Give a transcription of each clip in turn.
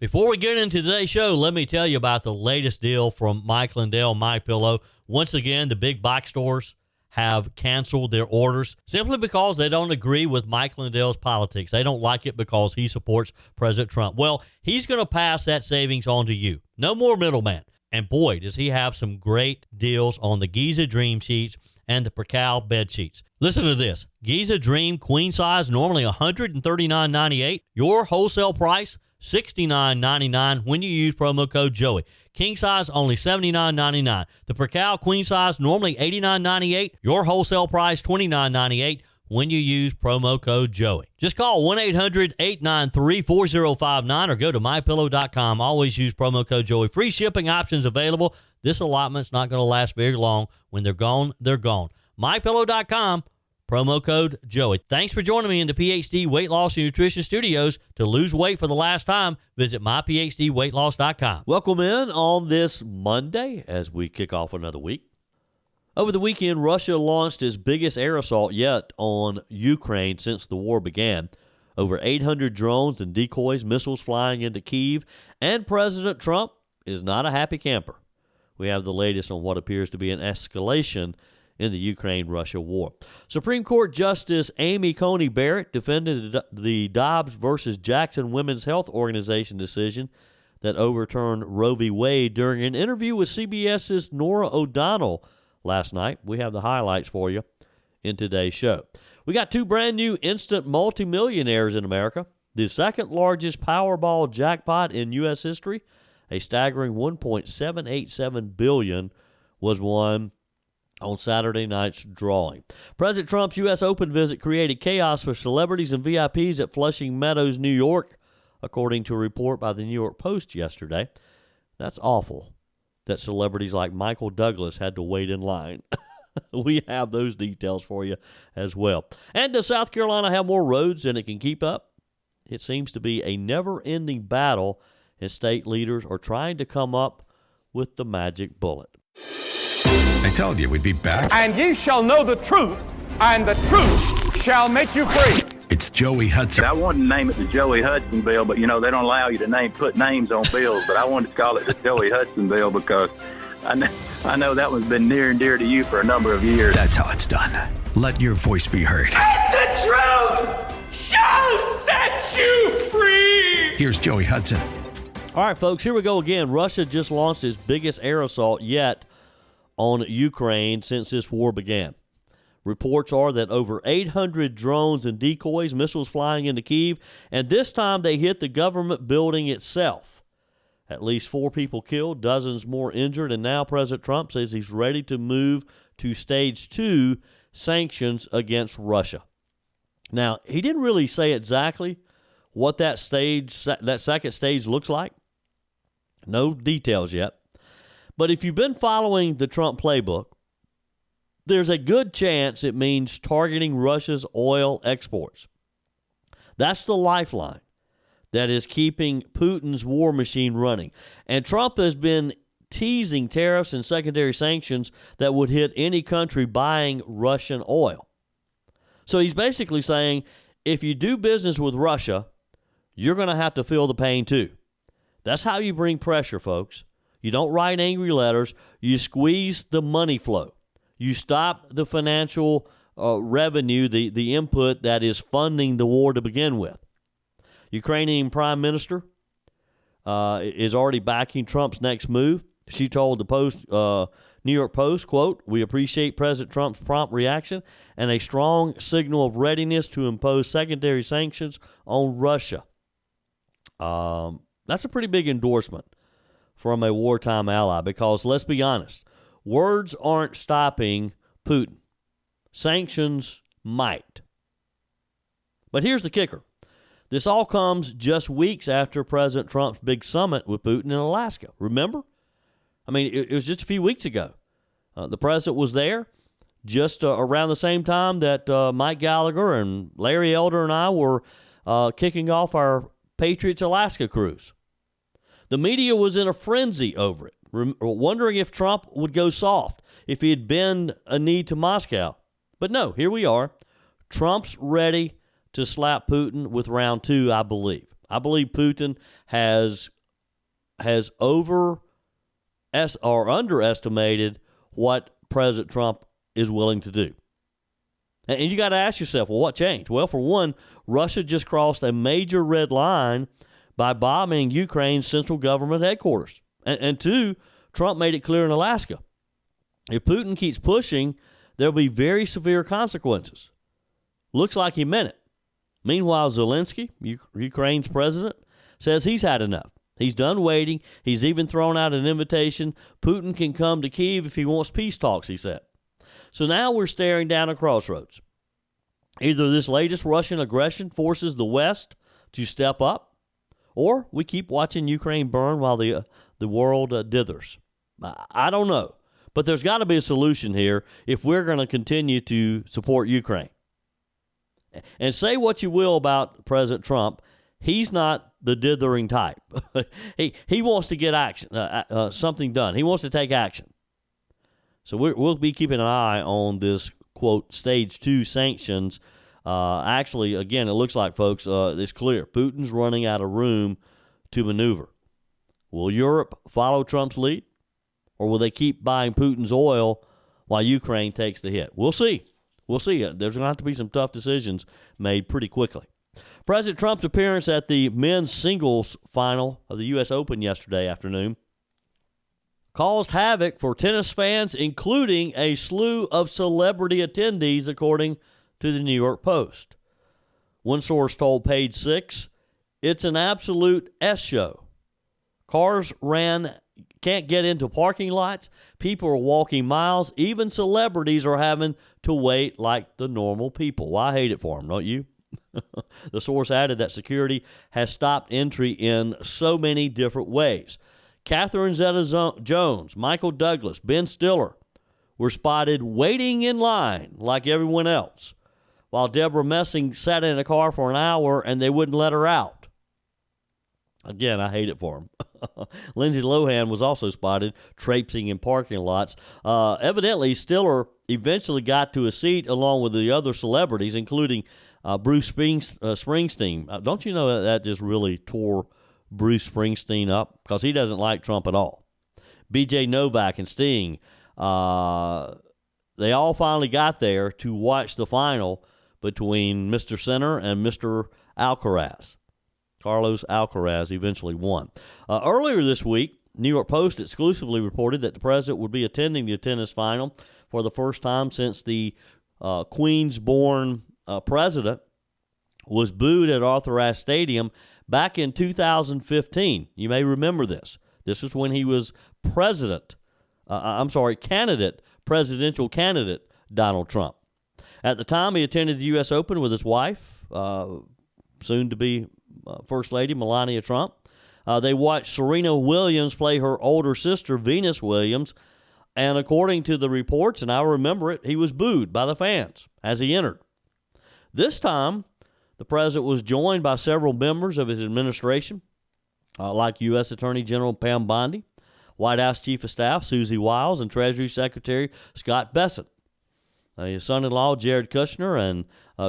Before we get into today's show, let me tell you about the latest deal from Mike Lindell, MyPillow. Once again, the big box stores have canceled their orders simply because they don't agree with Mike Lindell's politics. They don't like it because he supports President Trump. Well, he's going to pass that savings on to you. No more middleman. And boy, does he have some great deals on the Giza Dream sheets and the Percal bed sheets. Listen to this. Giza Dream queen size, normally $139.98. Your wholesale price, $69.99 when you use promo code Joey. King size, only $79.99. The Percal queen size, normally $89.98. Your wholesale price, $29.98 when you use promo code Joey. Just call 1-800-893-4059 or go to mypillow.com. Always use promo code Joey. Free shipping options available. This allotment's not going to last very long. When they're gone, they're gone. mypillow.com. Promo code Joey. Thanks for joining me in the PhD Weight Loss and Nutrition Studios. To lose weight for the last time, visit myphdweightloss.com. Welcome in on this Monday as we kick off another week. Over the weekend, Russia launched its biggest air assault yet on Ukraine since the war began. Over 800 drones and decoys, missiles flying into Kyiv, and President Trump is not a happy camper. We have the latest on what appears to be an escalation in the Ukraine-Russia war. Supreme Court Justice Amy Coney Barrett defended the Dobbs versus Jackson Women's Health Organization decision that overturned Roe v. Wade during an interview with CBS's Norah O'Donnell last night. We have the highlights for you in today's show. We got two brand new instant multimillionaires in America. The second largest Powerball jackpot in U.S. history, a staggering $1.787 billion, was won on Saturday night's drawing. President Trump's U.S. Open visit created chaos for celebrities and VIPs at Flushing Meadows, New York, according to a report by the New York Post yesterday. That's awful that celebrities like Michael Douglas had to wait in line. We have those details for you as well. And does South Carolina have more roads than it can keep up? It seems to be a never-ending battle, and state leaders are trying to come up with the magic bullet. I told you we'd be back. And ye shall know the truth, and the truth shall make you free. It's Joey Hudson. I wanted to name it the Joey Hudson bill, but, they don't allow you to put names on bills. But I wanted to call it the Joey Hudson bill because I know that one's been near and dear to you for a number of years. That's how it's done. Let your voice be heard. And the truth shall set you free. Here's Joey Hudson. All right, folks, here we go again. Russia just launched its biggest air assault yet on Ukraine since this war began. Reports are that over 800 drones and decoys, missiles flying into Kyiv, and this time they hit the government building itself. At least 4 people killed, dozens more injured, and now President Trump says he's ready to move to stage 2 sanctions against Russia. Now, he didn't really say exactly what that second stage looks like. No details yet. But if you've been following the Trump playbook, there's a good chance it means targeting Russia's oil exports. That's the lifeline that is keeping Putin's war machine running. And Trump has been teasing tariffs and secondary sanctions that would hit any country buying Russian oil. So he's basically saying, if you do business with Russia, you're going to have to feel the pain too. That's how you bring pressure, folks. You don't write angry letters. You squeeze the money flow. You stop the financial revenue, the input that is funding the war to begin with. Ukrainian Prime Minister is already backing Trump's next move. She told the New York Post, quote, "We appreciate President Trump's prompt reaction and a strong signal of readiness to impose secondary sanctions on Russia." That's a pretty big endorsement from a wartime ally because, let's be honest, words aren't stopping Putin. Sanctions might. But here's the kicker. This all comes just weeks after President Trump's big summit with Putin in Alaska. Remember? I mean, it was just a few weeks ago. The president was there just around the same time that Mike Gallagher and Larry Elder and I were kicking off our Patriots Alaska cruise. The media was in a frenzy over it, wondering if Trump would go soft, if he'd bend a knee to Moscow. But no, here we are. Trump's ready to slap Putin with round 2, I believe. I believe Putin has underestimated what President Trump is willing to do. And you got to ask yourself, well, what changed? Well, for one, Russia just crossed a major red line by bombing Ukraine's central government headquarters. And two, Trump made it clear in Alaska, if Putin keeps pushing, there'll be very severe consequences. Looks like he meant it. Meanwhile, Zelensky, Ukraine's president, says he's had enough. He's done waiting. He's even thrown out an invitation. Putin can come to Kyiv if he wants peace talks, he said. So now we're staring down a crossroads. Either this latest Russian aggression forces the West to step up, or we keep watching Ukraine burn while the world dithers. I don't know. But there's got to be a solution here if we're going to continue to support Ukraine. And say what you will about President Trump, he's not the dithering type. he wants to get action, something done. He wants to take action. So we'll be keeping an eye on this, quote, stage 2 sanctions. Actually, again, it looks like, folks, it's clear. Putin's running out of room to maneuver. Will Europe follow Trump's lead? Or will they keep buying Putin's oil while Ukraine takes the hit? We'll see. We'll see. There's going to have to be some tough decisions made pretty quickly. President Trump's appearance at the men's singles final of the U.S. Open yesterday afternoon caused havoc for tennis fans, including a slew of celebrity attendees, according to the New York Post. One source told Page 6, it's an absolute S show. Cars can't get into parking lots. People are walking miles. Even celebrities are having to wait like the normal people. Well, I hate it for them, don't you? The source added that security has stopped entry in so many different ways. Catherine Zeta-Jones, Michael Douglas, Ben Stiller were spotted waiting in line like everyone else, while Deborah Messing sat in a car for an hour and they wouldn't let her out. Again, I hate it for him. Lindsay Lohan was also spotted traipsing in parking lots. Evidently, Stiller eventually got to a seat along with the other celebrities, including Bruce Springsteen. Don't you know that just really tore Bruce Springsteen up? Because he doesn't like Trump at all. B.J. Novak and Sting, they all finally got there to watch the final between Mr. Sinner and Mr. Alcaraz. Carlos Alcaraz eventually won. Earlier this week, New York Post exclusively reported that the president would be attending the tennis final for the first time since the Queens-born president was booed at Arthur Ashe Stadium back in 2015. You may remember this. This is when he was presidential candidate Donald Trump. At the time, he attended the U.S. Open with his wife, soon-to-be First Lady Melania Trump. They watched Serena Williams play her older sister, Venus Williams, and according to the reports, and I remember it, he was booed by the fans as he entered. This time, the president was joined by several members of his administration, like U.S. Attorney General Pam Bondi, White House Chief of Staff Susie Wiles, and Treasury Secretary Scott Bessent. His son-in-law, Jared Kushner, and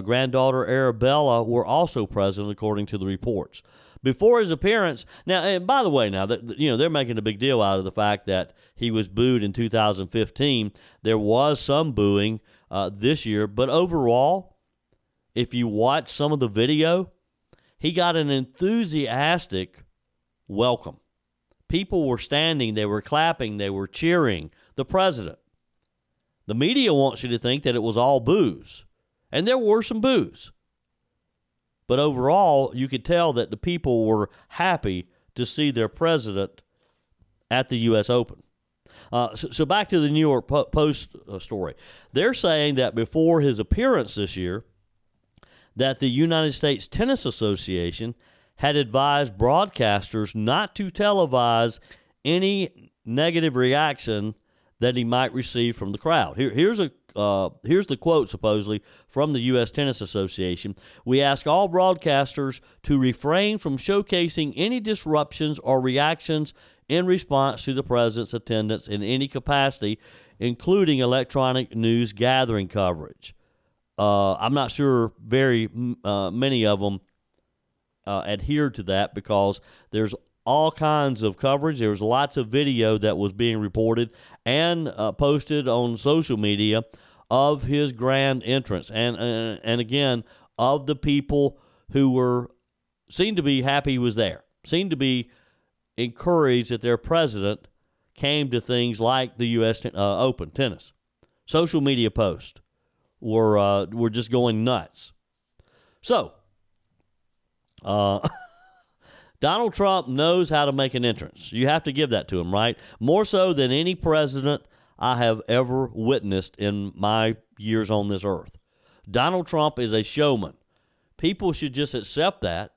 granddaughter Arabella were also present, according to the reports. Before his appearance, now, and by the way, now, they're making a big deal out of the fact that he was booed in 2015. There was some booing this year, but overall, if you watch some of the video, he got an enthusiastic welcome. People were standing, they were clapping, they were cheering the president. The media wants you to think that it was all boos, and there were some boos. But overall, you could tell that the people were happy to see their president at the U.S. Open. So back to the New York Post story. They're saying that before his appearance this year, that the United States Tennis Association had advised broadcasters not to televise any negative reaction that he might receive from the crowd. Here's the quote, supposedly, from the U.S. Tennis Association. We ask all broadcasters to refrain from showcasing any disruptions or reactions in response to the president's attendance in any capacity, including electronic news gathering coverage. I'm not sure very many of them adhered to that because there's all kinds of coverage. There was lots of video that was being reported and posted on social media of his grand entrance, and again, of the people who seemed to be happy he was there, seemed to be encouraged that their president came to things like the U.S. Open tennis. Social media posts were just going nuts. So, Donald Trump knows how to make an entrance. You have to give that to him, right? More so than any president I have ever witnessed in my years on this earth. Donald Trump is a showman. People should just accept that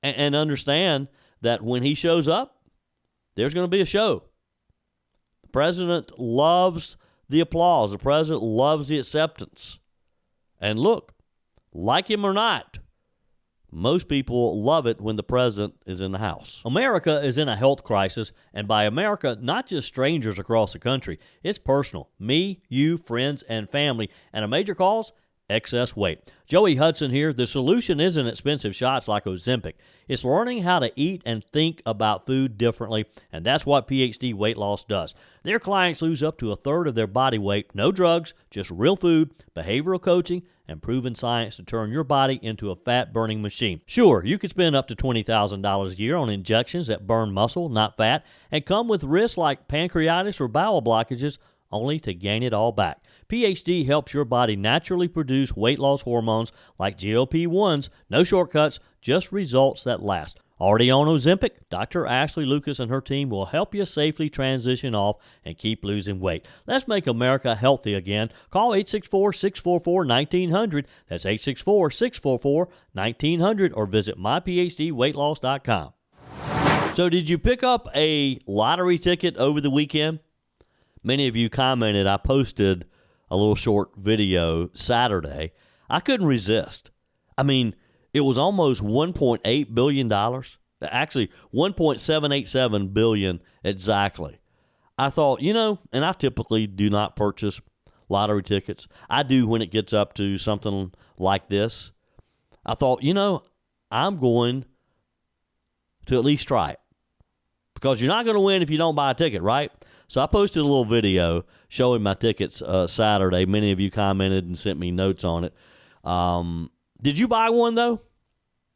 and understand that when he shows up, there's going to be a show. The president loves the applause. The president loves the acceptance. And look, like him or not, most people love it when the president is in the house. America is in a health crisis, and by America, not just strangers across the country. It's personal. Me, you, friends, and family. And a major cause? Excess weight. Joey Hudson here. The solution isn't expensive shots like Ozempic. It's learning how to eat and think about food differently, and that's what PhD Weight Loss does. Their clients lose up to a third of their body weight. No drugs, just real food, behavioral coaching, and proven science to turn your body into a fat-burning machine. Sure, you could spend up to $20,000 a year on injections that burn muscle, not fat, and come with risks like pancreatitis or bowel blockages, only to gain it all back. PhD helps your body naturally produce weight loss hormones like GLP-1s. No shortcuts, just results that last. Already on Ozempic? Dr. Ashley Lucas and her team will help you safely transition off and keep losing weight. Let's make America healthy again. Call 864-644-1900. That's 864-644-1900 or visit myphdweightloss.com. So did you pick up a lottery ticket over the weekend? Many of you commented. I posted a little short video Saturday. I couldn't resist. I mean, it was almost $1.8 billion. Actually, $1.787 billion exactly. I thought, and I typically do not purchase lottery tickets. I do when it gets up to something like this. I thought, I'm going to at least try it. Because you're not going to win if you don't buy a ticket, right? So I posted a little video showing my tickets Saturday. Many of you commented and sent me notes on it. Did you buy one, though?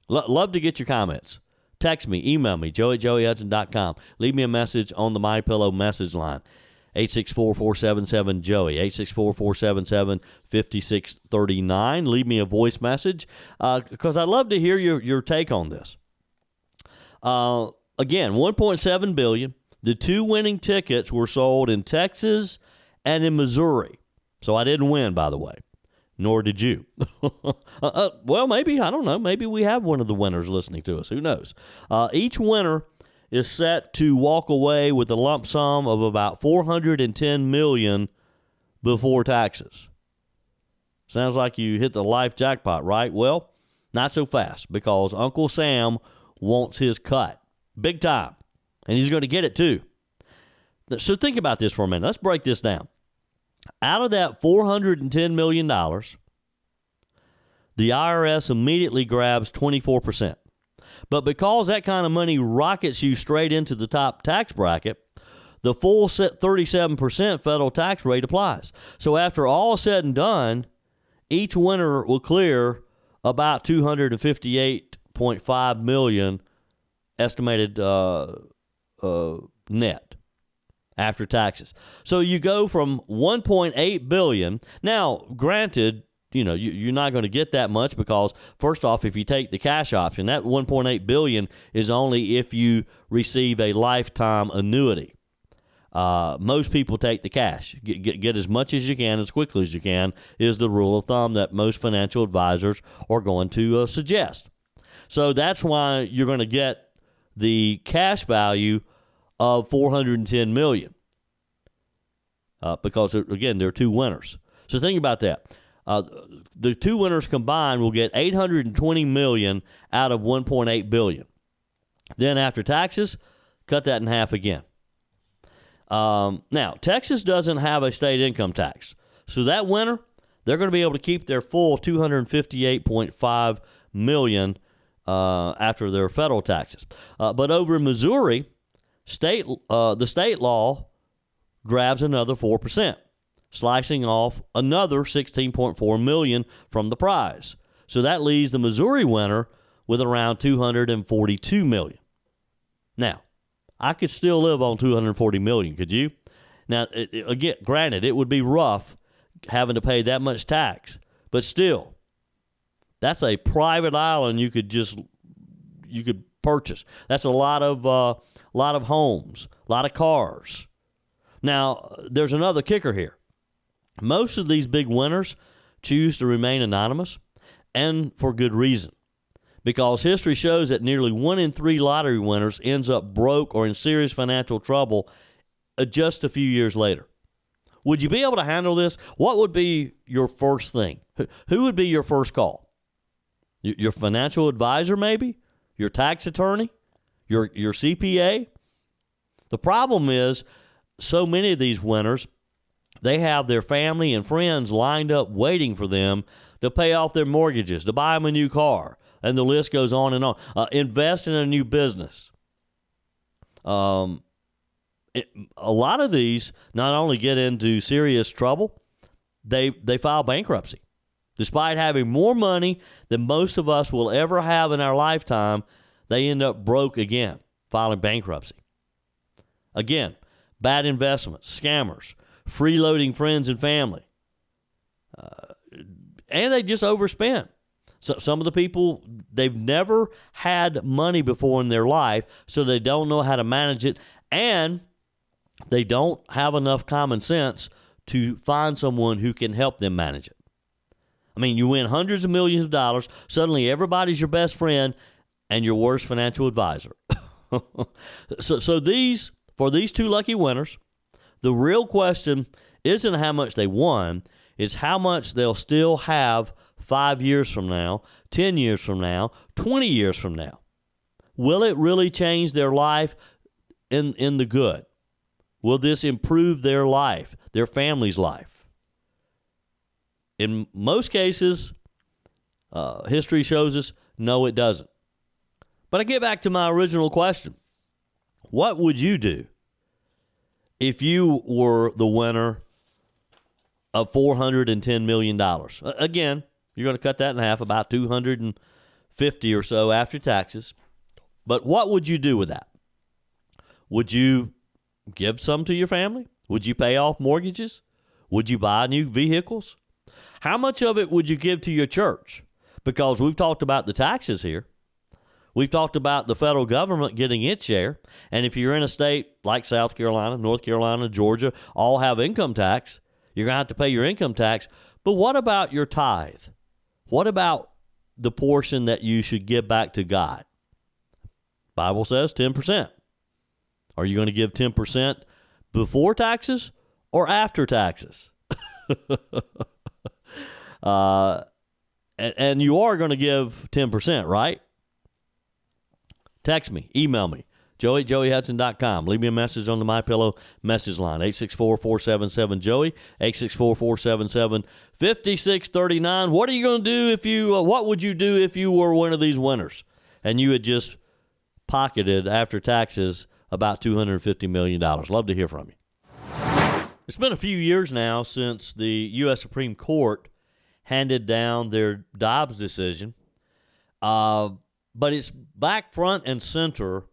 Love to get your comments. Text me, email me, joey@joeyhudson.com. Leave me a message on the MyPillow message line, 864-477-JOEY, 864-477-5639. Leave me a voice message because I'd love to hear your take on this. Again, $1.7 billion. The two winning tickets were sold in Texas and in Missouri. So I didn't win, by the way. Nor did you. Well, maybe. I don't know. Maybe we have one of the winners listening to us. Who knows? Each winner is set to walk away with a lump sum of about $410 million before taxes. Sounds like you hit the life jackpot, right? Well, not so fast because Uncle Sam wants his cut. Big time. And he's going to get it too. So think about this for a minute. Let's break this down. Out of that $410 million, the IRS immediately grabs 24%. But because that kind of money rockets you straight into the top tax bracket, the full 37% federal tax rate applies. So after all said and done, each winner will clear about $258.5 million estimated net after taxes. So you go from $1.8 billion. Now, granted, you're not going to get that much because, first off, if you take the cash option, that $1.8 billion is only if you receive a lifetime annuity. Most people take the cash. Get as much as you can, as quickly as you can, is the rule of thumb that most financial advisors are going to suggest. So that's why you're going to get the cash value of $410 million because, again, there are two winners. So think about that. The two winners combined will get $820 million out of $1.8 billion. Then after taxes, cut that in half again. Now, Texas doesn't have a state income tax. So that winner, they're going to be able to keep their full $258.5 million after their federal taxes. But over in Missouri, the state law grabs another 4%, slicing off another $16.4 million from the prize. So that leaves the Missouri winner with around $242 million. Now, I could still live on $240 million, could you? Now, again, granted, it would be rough having to pay that much tax, but still, that's a private island you could purchase. That's a lot of homes, a lot of cars. Now, there's another kicker here. Most of these big winners choose to remain anonymous, and for good reason, because history shows that nearly 1 in 3 lottery winners ends up broke or in serious financial trouble just a few years later. Would you be able to handle this? What would be your first thing? Who would be your first call? Your financial advisor, maybe? Your tax attorney? Your CPA? The problem is, so many of these winners, they have their family and friends lined up waiting for them to pay off their mortgages, to buy them a new car, and the list goes on and on. Invest in a new business. A lot of these not only get into serious trouble, they file bankruptcy. Despite having more money than most of us will ever have in our lifetime, they end up broke again, filing bankruptcy. Again, bad investments, scammers, freeloading friends and family. And they just overspend. So some of the people, they've never had money before in their life, so they don't know how to manage it, and they don't have enough common sense to find someone who can help them manage it. I mean, you win hundreds of millions of dollars, suddenly everybody's your best friend and your worst financial advisor. So for these two lucky winners, the real question isn't how much they won, it's how much they'll still have 5 years from now, 10 years from now, 20 years from now. Will it really change their life in the good? Will this improve their life, their family's life? In most cases, history shows us, no, it doesn't. But I get back to my original question. What would you do if you were the winner of $410 million? Again, you're going to cut that in half, about $250 or so after taxes. But what would you do with that? Would you give some to your family? Would you pay off mortgages? Would you buy new vehicles? How much of it would you give to your church? Because we've talked about the taxes here. We've talked about the federal government getting its share. And if you're in a state like South Carolina, North Carolina, Georgia, all have income tax, you're going to have to pay your income tax. But what about your tithe? What about the portion that you should give back to God? Bible says 10%. Are you going to give 10% before taxes or after taxes? And you are going to give 10%, right? Text me, email me, joey@joeyhudson.com. Leave me a message on the MyPillow message line, 864-477-JOEY, 864-477-5639. What are you going to do what would you do if you were one of these winners and you had just pocketed after taxes about $250 million? Love to hear from you. It's been a few years now since the U.S. Supreme Court handed down their Dobbs decision, but it's back front and center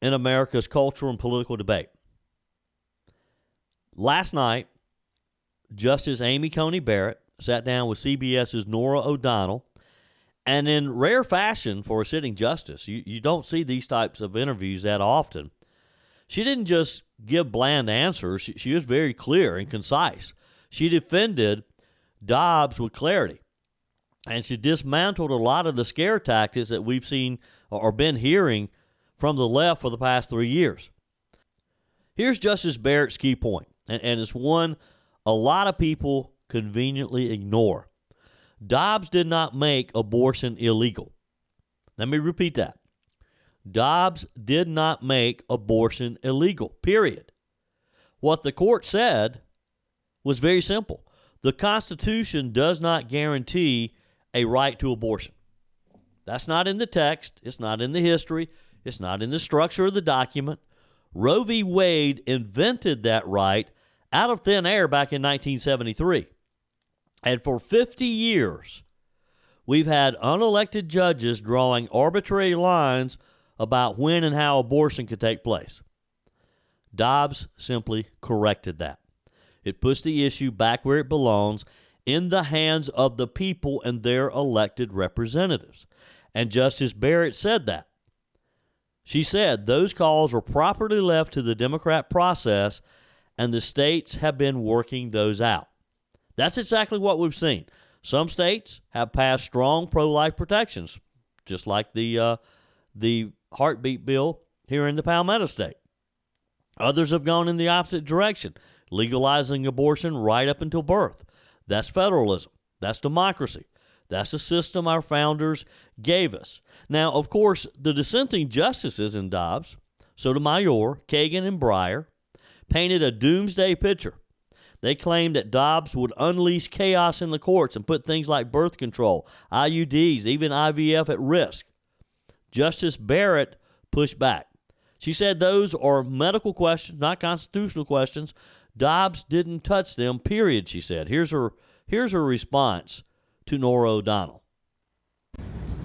in America's cultural and political debate. Last night, Justice Amy Coney Barrett sat down with CBS's Norah O'Donnell, and in rare fashion for a sitting justice, you don't see these types of interviews that often, she didn't just give bland answers. She was very clear and concise. She defended Dobbs with clarity, and she dismantled a lot of the scare tactics that we've seen or been hearing from the left for the past 3 years. Here's Justice Barrett's key point, and it's one a lot of people conveniently ignore. Dobbs did not make abortion illegal. Let me repeat that. Dobbs did not make abortion illegal, period. What the court said was very simple. The Constitution does not guarantee a right to abortion. That's not in the text. It's not in the history. It's not in the structure of the document. Roe v. Wade invented that right out of thin air back in 1973. And for 50 years, we've had unelected judges drawing arbitrary lines about when and how abortion could take place. Dobbs simply corrected that. It puts the issue back where it belongs, in the hands of the people and their elected representatives. And Justice Barrett said that. She said those calls are properly left to the Democrat process, and the states have been working those out. That's exactly what we've seen. Some states have passed strong pro-life protections, just like the heartbeat bill here in the Palmetto State. Others have gone in the opposite direction, legalizing abortion right up until birth. That's federalism. That's democracy. That's the system our founders gave us. Now, of course, the dissenting justices in Dobbs, Sotomayor, Kagan, and Breyer, painted a doomsday picture. They claimed that Dobbs would unleash chaos in the courts and put things like birth control, IUDs, even IVF at risk. Justice Barrett pushed back. She said those are medical questions, not constitutional questions. Dobbs didn't touch them, period, she said. Here's her response to Norah O'Donnell.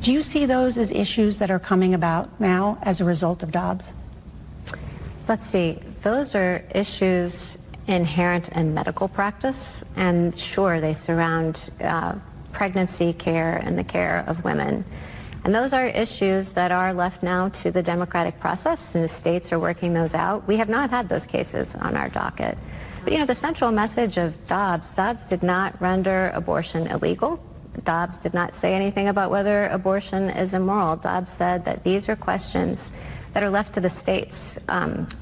Do you see those as issues that are coming about now as a result of Dobbs? Let's see. Those are issues inherent in medical practice, and sure, they surround pregnancy care and the care of women. And those are issues that are left now to the democratic process, and the states are working those out. We have not had those cases on our docket. But, the central message of Dobbs did not render abortion illegal. Dobbs did not say anything about whether abortion is immoral. Dobbs said that these are questions that are left to the states.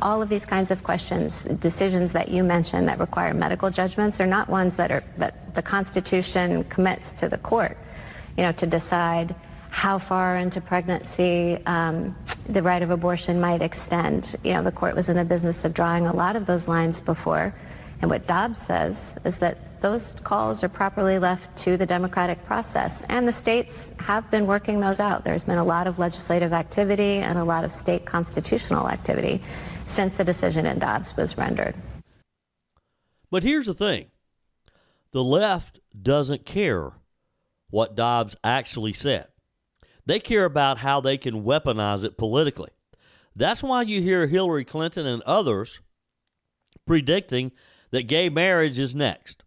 All of these kinds of questions, decisions that you mentioned that require medical judgments, are not ones that the Constitution commits to the court, to decide how far into pregnancy the right of abortion might extend. The court was in the business of drawing a lot of those lines before. And what Dobbs says is that those calls are properly left to the democratic process. And the states have been working those out. There's been a lot of legislative activity and a lot of state constitutional activity since the decision in Dobbs was rendered. But here's the thing. The left doesn't care what Dobbs actually said. They care about how they can weaponize it politically. That's why you hear Hillary Clinton and others predicting that gay marriage is next.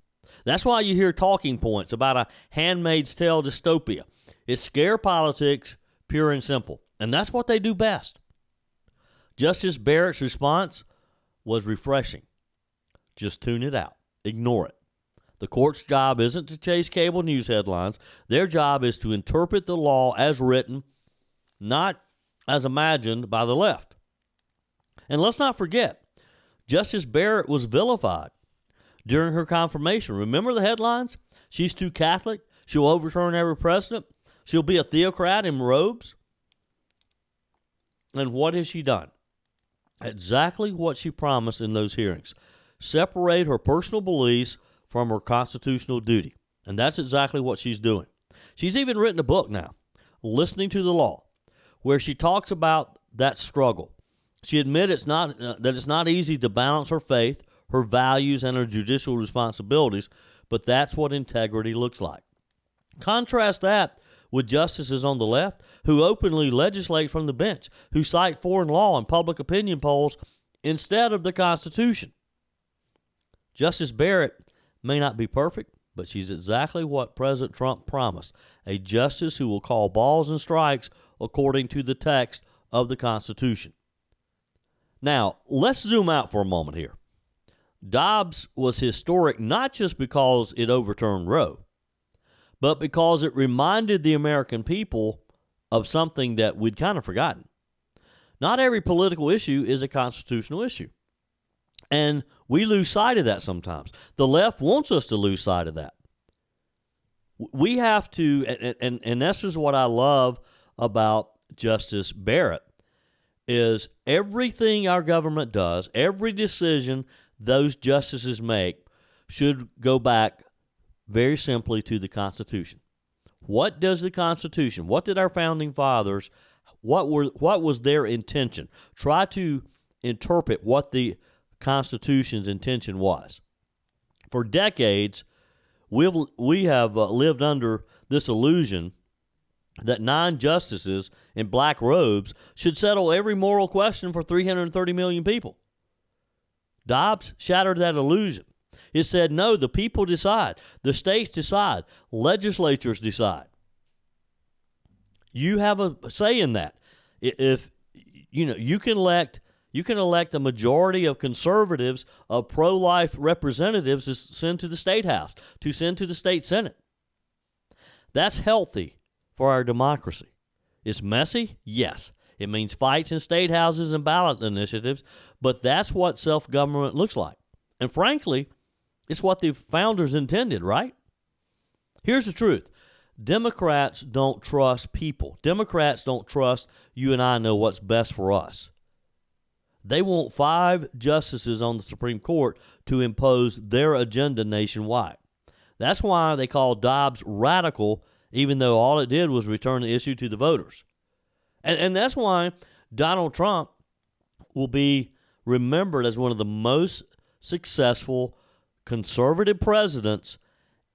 That's why you hear talking points about a Handmaid's Tale dystopia. It's scare politics, pure and simple. And that's what they do best. Justice Barrett's response was refreshing. Just tune it out. Ignore it. The court's job isn't to chase cable news headlines. Their job is to interpret the law as written, not as imagined by the left. And let's not forget, Justice Barrett was vilified during her confirmation. Remember the headlines? She's too Catholic. She'll overturn every precedent. She'll be a theocrat in robes. And what has she done? Exactly what she promised in those hearings. Separate her personal beliefs from her constitutional duty. And that's exactly what she's doing. She's even written a book now, Listening to the Law, where she talks about that struggle. She admitted that it's not easy to balance her faith, her values, and her judicial responsibilities, but that's what integrity looks like. Contrast that with justices on the left who openly legislate from the bench, who cite foreign law and public opinion polls instead of the Constitution. Justice Barrett may not be perfect, but she's exactly what President Trump promised, a justice who will call balls and strikes according to the text of the Constitution. Now, let's zoom out for a moment here. Dobbs was historic not just because it overturned Roe, but because it reminded the American people of something that we'd kind of forgotten. Not every political issue is a constitutional issue. And we lose sight of that sometimes. The left wants us to lose sight of that. We have to, and this is what I love about Justice Barrett, is everything our government does, every decision those justices make should go back very simply to the Constitution. What does the Constitution, what did our founding fathers, what was their intention? Try to interpret what the Constitution's intention was. For decades, we have lived under this illusion that 9 justices in black robes should settle every moral question for 330 million people. Dobbs shattered that illusion. It said, no, the people decide. The states decide. Legislatures decide. You have a say in that. If you can elect a majority of conservatives, of pro-life representatives to send to the state house, to send to the state senate. That's healthy for our democracy. It's messy? Yes. It means fights in state houses and ballot initiatives, but that's what self-government looks like. And frankly, it's what the founders intended, right? Here's the truth. Democrats don't trust people. Democrats don't trust you and I know what's best for us. They want 5 justices on the Supreme Court to impose their agenda nationwide. That's why they call Dobbs radical, even though all it did was return the issue to the voters. And that's why Donald Trump will be remembered as one of the most successful conservative presidents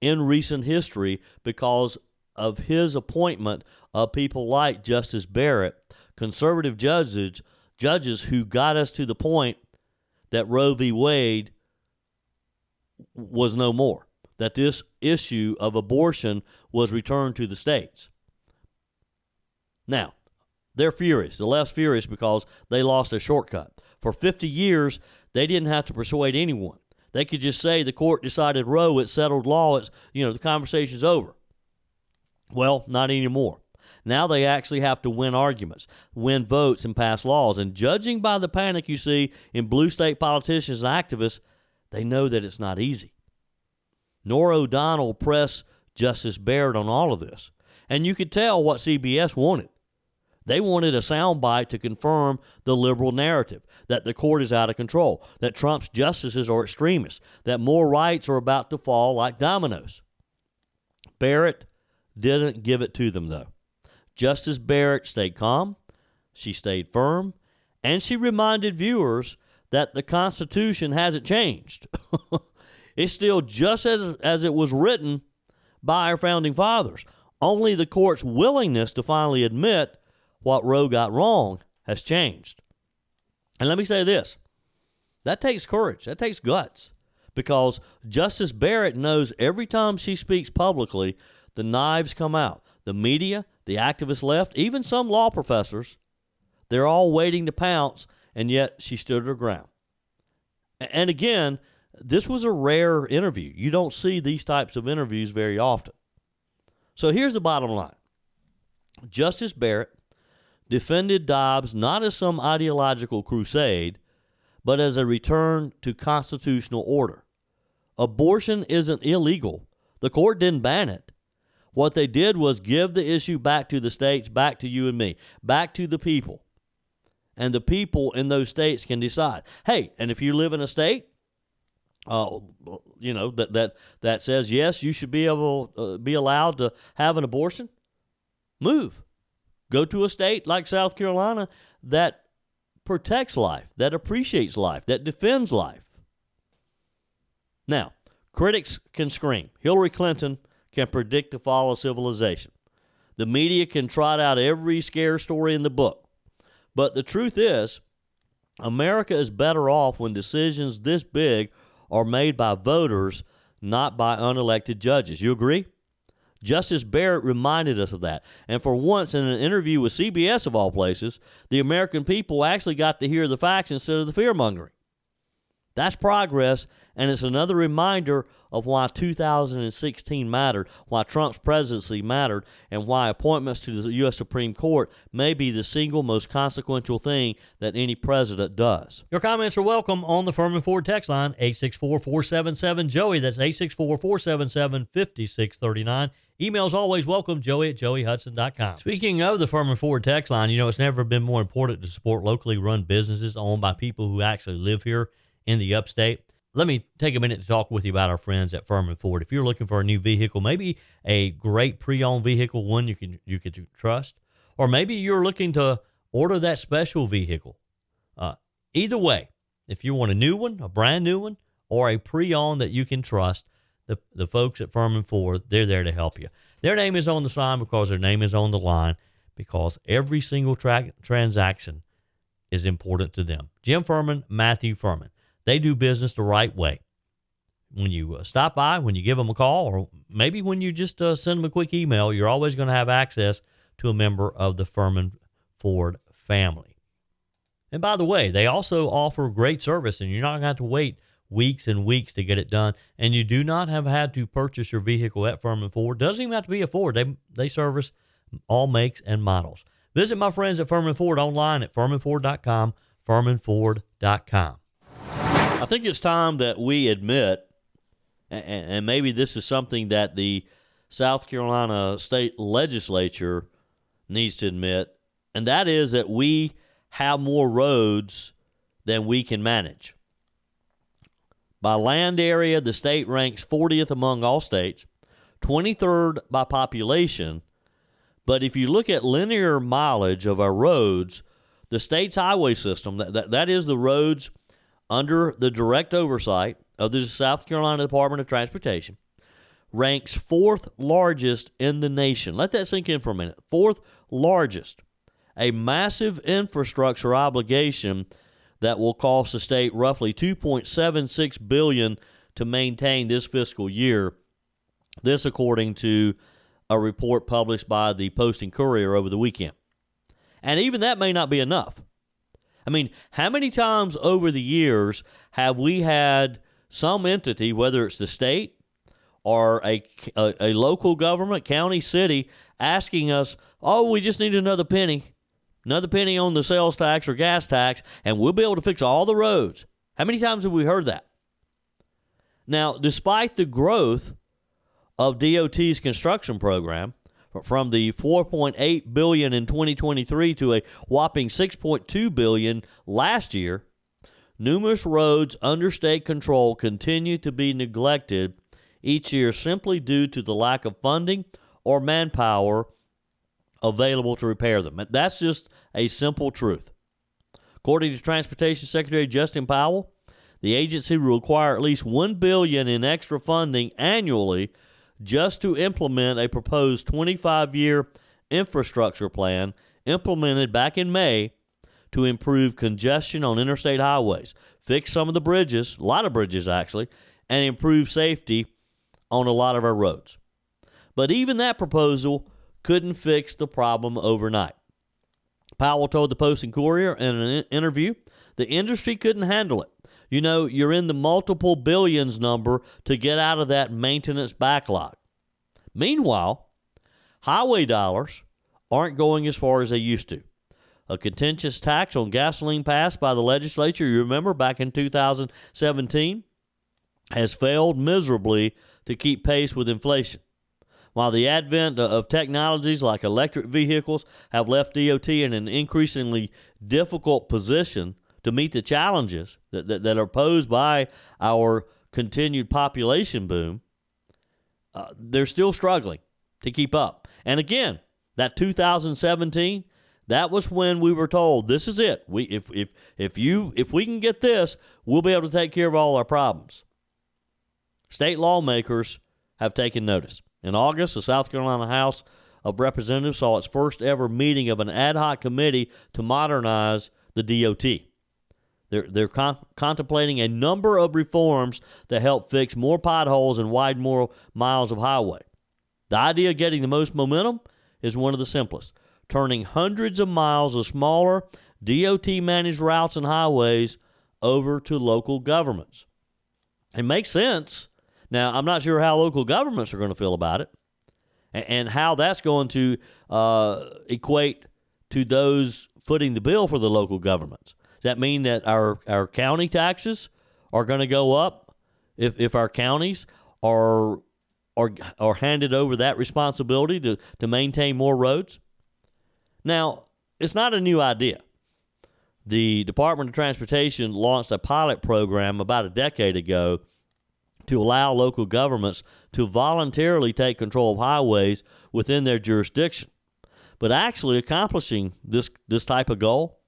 in recent history because of his appointment of people like Justice Barrett, conservative judges who got us to the point that Roe v. Wade was no more, that this issue of abortion was returned to the states. Now, they're furious. The left's furious because they lost a shortcut. For 50 years, they didn't have to persuade anyone. They could just say the court decided Roe, it's settled law, the conversation's over. Well, not anymore. Now they actually have to win arguments, win votes, and pass laws. And judging by the panic you see in blue state politicians and activists, they know that it's not easy. Norah O'Donnell pressed Justice Barrett on all of this. And you could tell what CBS wanted. They wanted a soundbite to confirm the liberal narrative, that the court is out of control, that Trump's justices are extremists, that more rights are about to fall like dominoes. Barrett didn't give it to them, though. Justice Barrett stayed calm, she stayed firm, and she reminded viewers that the Constitution hasn't changed. It's still just as it was written by our founding fathers. Only the court's willingness to finally admit what Roe got wrong has changed. And let me say this. That takes courage. That takes guts. Because Justice Barrett knows every time she speaks publicly, the knives come out. The media, the activist left, even some law professors, they're all waiting to pounce, and yet she stood her ground. And again, this was a rare interview. You don't see these types of interviews very often. So here's the bottom line. Justice Barrett defended Dobbs not as some ideological crusade, but as a return to constitutional order. Abortion isn't illegal. The court didn't ban it. What they did was give the issue back to the states, back to you and me, back to the people. And the people in those states can decide. Hey, and if you live in a state, that says yes, you should be allowed to have an abortion, move. Go to a state like South Carolina that protects life, that appreciates life, that defends life. Now, critics can scream. Hillary Clinton can predict the fall of civilization. The media can trot out every scare story in the book. But the truth is, America is better off when decisions this big are made by voters, not by unelected judges. You agree? Justice Barrett reminded us of that. And for once, in an interview with CBS, of all places, the American people actually got to hear the facts instead of the fear-mongering. That's progress, and it's another reminder of why 2016 mattered, why Trump's presidency mattered, and why appointments to the U.S. Supreme Court may be the single most consequential thing that any president does. Your comments are welcome on the Furman Ford text line, 864-477-JOEY. That's 864-477-5639. Emails always welcome, joey@joeyhudson.com. Speaking of the Furman Ford text line, it's never been more important to support locally run businesses owned by people who actually live here in the upstate. let me take a minute to talk with you about our friends at Furman Ford. If you're looking for a new vehicle, maybe a great pre-owned vehicle, one you can trust, or maybe you're looking to order that special vehicle. Either way, if you want a new one, a brand new one, or a pre-owned that you can trust, the folks at Furman Ford, they're there to help you. Their name is on the sign because their name is on the line, because every single transaction is important to them. Jim Furman, Matthew Furman. They do business the right way. When you stop by, when you give them a call, or maybe when you just send them a quick email, you're always going to have access to a member of the Furman Ford family. And by the way, they also offer great service, and you're not going to have to wait weeks and weeks to get it done. And you do not have had to purchase your vehicle at Furman Ford. Doesn't even have to be a Ford. They service all makes and models. Visit my friends at Furman Ford online at furmanford.com, furmanford.com. I think it's time that we admit, and maybe this is something that the South Carolina State Legislature needs to admit, and that is that we have more roads than we can manage. By land area, the state ranks 40th among all states, 23rd by population. But if you look at linear mileage of our roads, the state's highway system, that is the roads under the direct oversight of the South Carolina Department of Transportation, ranks 4th largest in the nation. Let that sink in for a minute. 4th largest. A massive infrastructure obligation that will cost the state roughly $2.76 billion to maintain this fiscal year. This according to a report published by the Post and Courier over the weekend. And even that may not be enough. I mean, how many times over the years have we had some entity, whether it's the state or a local government, county, city, asking us, oh, we just need another penny on the sales tax or gas tax, and we'll be able to fix all the roads. How many times have we heard that? Now, despite the growth of DOT's construction program, from the $4.8 billion in 2023 to a whopping $6.2 billion last year, numerous roads under state control continue to be neglected each year simply due to the lack of funding or manpower available to repair them. That's just a simple truth. According to Transportation Secretary Justin Powell, the agency will require at least $1 billion in extra funding annually just to implement a proposed 25-year infrastructure plan implemented back in May to improve congestion on interstate highways, fix some of the bridges, a lot of bridges actually, and improve safety on a lot of our roads. But even that proposal couldn't fix the problem overnight. Powell told the Post and Courier in an interview the industry couldn't handle it. You know, you're in the multiple billions number to get out of that maintenance backlog. Meanwhile, highway dollars aren't going as far as they used to. A contentious tax on gasoline passed by the legislature, you remember, back in 2017, has failed miserably to keep pace with inflation. While the advent of technologies like electric vehicles have left DOT in an increasingly difficult position to meet the challenges that are posed by our continued population boom, they're still struggling to keep up. And again, that 2017, that was when we were told, this is it. If we can get this, we'll be able to take care of all our problems. State lawmakers have taken notice. In August, the South Carolina House of Representatives saw its first ever meeting of an ad hoc committee to modernize the DOT. They're contemplating a number of reforms to help fix more potholes and widen more miles of highway. The idea of getting the most momentum is one of the simplest, turning hundreds of miles of smaller DOT-managed routes and highways over to local governments. It makes sense. Now, I'm not sure how local governments are going to feel about it and how that's going to equate to those footing the bill for the local governments. Does that mean that our county taxes are going to go up if our counties are handed over that responsibility to maintain more roads? Now, it's not a new idea. The Department of Transportation launched a pilot program about a decade ago to allow local governments to voluntarily take control of highways within their jurisdiction. But actually accomplishing this type of goal,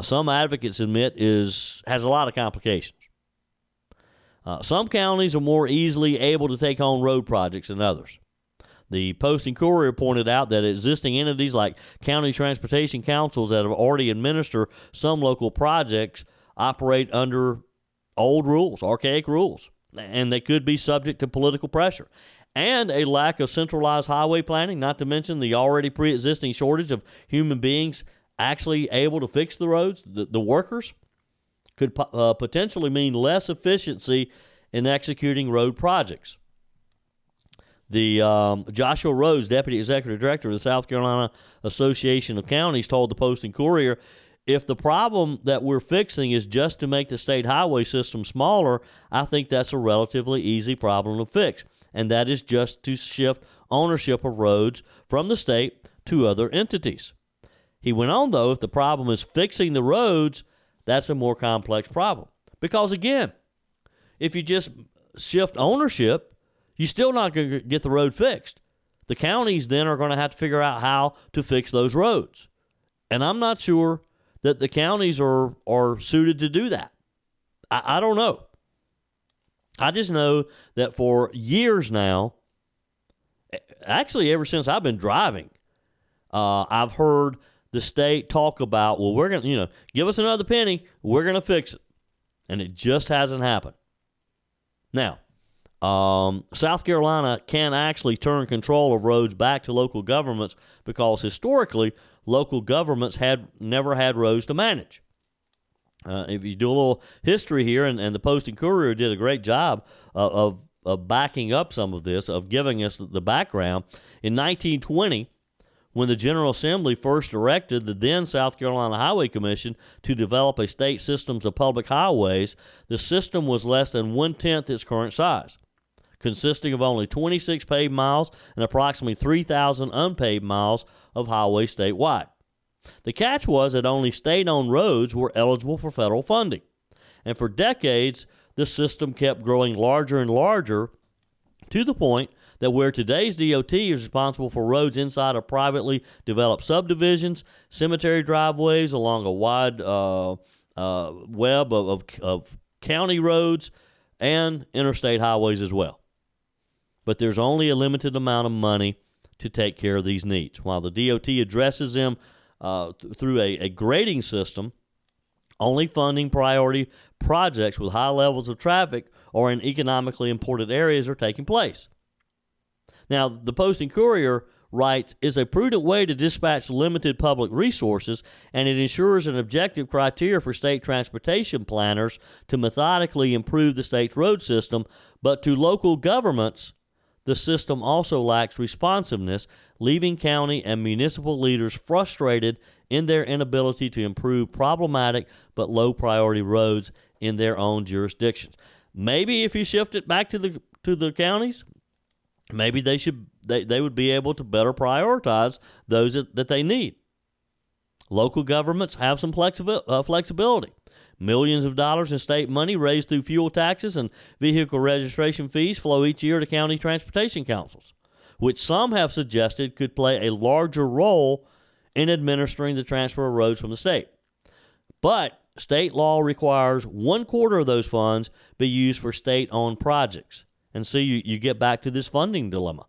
some advocates admit, has a lot of complications. Some counties are more easily able to take on road projects than others. The Post and Courier pointed out that existing entities like county transportation councils that have already administered some local projects operate under old rules, archaic rules, and they could be subject to political pressure. And a lack of centralized highway planning, not to mention the already pre-existing shortage of human beings actually able to fix the roads, the workers, could potentially mean less efficiency in executing road projects. The Joshua Rose, Deputy Executive Director of the South Carolina Association of Counties, told the Post and Courier, if the problem that we're fixing is just to make the state highway system smaller, I think that's a relatively easy problem to fix, and that is just to shift ownership of roads from the state to other entities. He went on, though, if the problem is fixing the roads, that's a more complex problem. Because, again, if you just shift ownership, you're still not going to get the road fixed. The counties then are going to have to figure out how to fix those roads. And I'm not sure that the counties are suited to do that. I don't know. I just know that for years now, actually ever since I've been driving, I've heard the state talk about, well, we're going to, give us another penny, we're going to fix it. And it just hasn't happened. Now, South Carolina can actually turn control of roads back to local governments because historically, local governments had never had roads to manage. If you do a little history here, and the Post and Courier did a great job of backing up some of this, of giving us the background. In 1920, when the General Assembly first directed the then South Carolina Highway Commission to develop a state system of public highways, the system was less than 1/10 its current size, consisting of only 26 paved miles and approximately 3,000 unpaved miles of highway statewide. The catch was that only state-owned roads were eligible for federal funding, and for decades, the system kept growing larger and larger to the point that where today's DOT is responsible for roads inside of privately developed subdivisions, cemetery driveways along a wide web of county roads, and interstate highways as well. But there's only a limited amount of money to take care of these needs. While the DOT addresses them through a grading system, only funding priority projects with high levels of traffic or in economically important areas are taking place. Now, the Post and Courier writes, is a prudent way to dispatch limited public resources, and it ensures an objective criteria for state transportation planners to methodically improve the state's road system, but to local governments, the system also lacks responsiveness, leaving county and municipal leaders frustrated in their inability to improve problematic but low-priority roads in their own jurisdictions. Maybe if you shift it back to the counties, maybe they would be able to better prioritize those that they need. Local governments have some flexibility. Millions of dollars in state money raised through fuel taxes and vehicle registration fees flow each year to county transportation councils, which some have suggested could play a larger role in administering the transfer of roads from the state. But state law requires 1/4 of those funds be used for state-owned projects. And so you get back to this funding dilemma.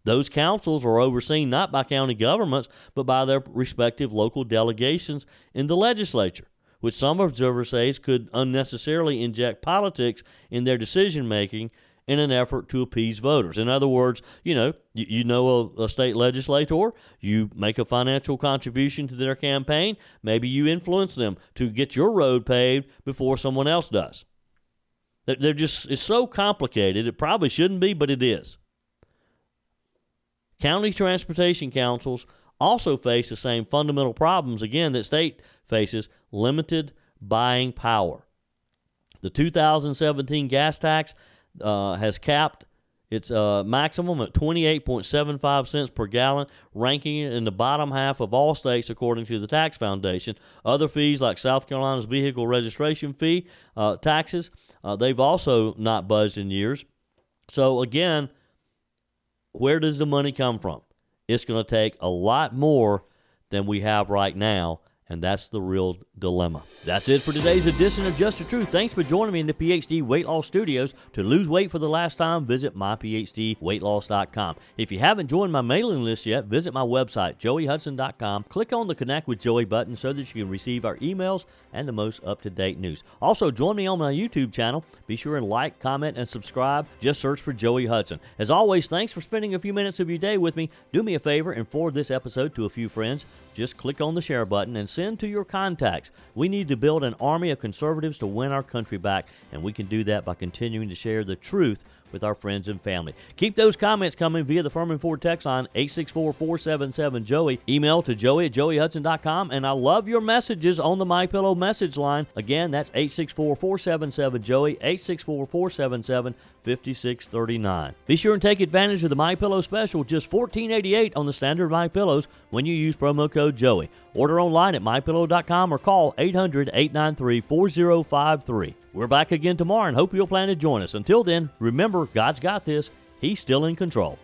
Those councils are overseen not by county governments, but by their respective local delegations in the legislature, which some observers say could unnecessarily inject politics in their decision-making in an effort to appease voters. In other words, you know a state legislator, you make a financial contribution to their campaign, maybe you influence them to get your road paved before someone else does. It's so complicated, it probably shouldn't be, but it is. County transportation councils also face the same fundamental problems, again, that state faces: limited buying power. The 2017 gas tax has capped It's a maximum at 28.75 cents per gallon, ranking it in the bottom half of all states according to the Tax Foundation. Other fees like South Carolina's vehicle registration fee, taxes, they've also not budged in years. So again, where does the money come from? It's going to take a lot more than we have right now, and that's the real dilemma. That's it for today's edition of Just the Truth. Thanks for joining me in the PhD Weight Loss Studios. To lose weight for the last time, visit myphdweightloss.com. If you haven't joined my mailing list yet, visit my website, joeyhudson.com. Click on the Connect with Joey button so that you can receive our emails and the most up-to-date news. Also, join me on my YouTube channel. Be sure and like, comment, and subscribe. Just search for Joey Hudson. As always, thanks for spending a few minutes of your day with me. Do me a favor and forward this episode to a few friends. Just click on the share button and send to your contacts. We need to build an army of conservatives to win our country back, and we can do that by continuing to share the truth with our friends and family. Keep those comments coming via the Furman Ford text line, 864-477-JOEY. Email to joey@joeyhudson.com, and I love your messages on the MyPillow message line. Again, that's 864-477-JOEY, 864-477-5639. Be sure and take advantage of the MyPillow special, just $14.88 on the standard MyPillows when you use promo code Joey. Order online at mypillow.com or call 800-893-4053. We're back again tomorrow and hope you'll plan to join us. Until then, remember, God's got this. He's still in control.